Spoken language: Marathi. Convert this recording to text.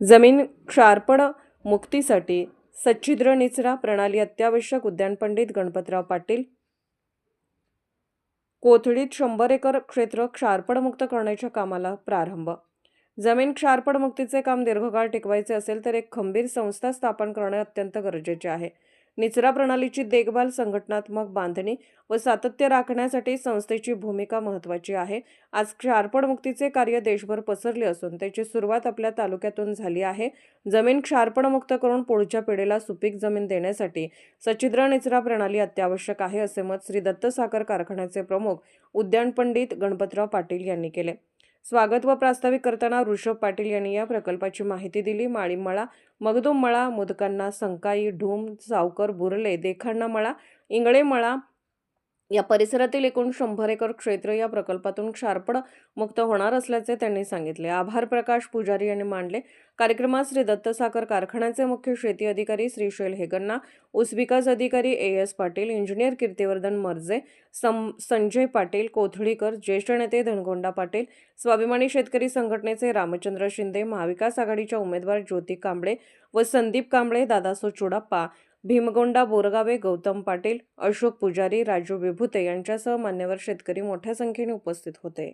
जमीन क्षारपण मुक्तीसाठी सच्छिद्र निचरा प्रणाली अत्यावश्यक. उद्यान पंडित गणपतराव पाटील. कोथळीत 100 एकर क्षेत्र क्षारपणमुक्त करण्याच्या कामाला प्रारंभ. जमीन क्षारपणमुक्तीचे काम दीर्घकाळ टिकवायचे असेल तर एक खंबीर संस्था स्थापन करणे अत्यंत गरजेचे आहे. निचरा प्रणालीची देखभाल, संघटनात्मक बांधणी व सातत्य राखण्यासाठी संस्थेची भूमिका महत्त्वाची आहे. आज क्षारपणमुक्तीचे कार्य देशभर पसरले असून त्याची सुरुवात आपल्या तालुक्यातून झाली आहे. जमीन क्षारपणमुक्त करून पुढच्या पिढीला सुपीक जमीन देण्यासाठी सच्छिद्र निचरा प्रणाली अत्यावश्यक आहे, असे मत श्री दत्त साखर कारखान्याचे प्रमुख उद्यान पंडित गणपतराव पाटील यांनी केले. स्वागत व प्रास्ताविक करताना ऋषभ पाटील यांनी या प्रकल्पाची माहिती दिली. माळीम मळा, मगदूम मळा, मुदकांना संकाई, ढूम, सावकर, बुर्ले, देखांना मळा, इंगळे मळा या परिसरातील एकूण 100 एकर क्षेत्र या प्रकल्पातून क्षारपण मुक्त होणार असल्याचे त्यांनी सांगितले. आभार प्रकाश पुजारी यांनी मांडले. कार्यक्रमात श्री दत्त साखर कारखान्याचे मुख्य शेती अधिकारी श्रीशैल हेगन्ना, ऊस विकास अधिकारी AS पाटील, इंजिनियर कीर्तिवर्धन मर्जे, संजय पाटील कोथळीकर, ज्येष्ठ नेते धनगोंडा पाटील, स्वाभिमानी शेतकरी संघटनेचे रामचंद्र शिंदे, महाविकास आघाडीच्या उमेदवार ज्योती कांबळे व संदीप कांबळे, दादासो चुडाप्पा, भीमगोंडा बोरगावे, गौतम पाटील, अशोक पुजारी, राजू विभूते यांच्यासह मान्यवर शेतकरी मोठ्या संख्येने उपस्थित होते.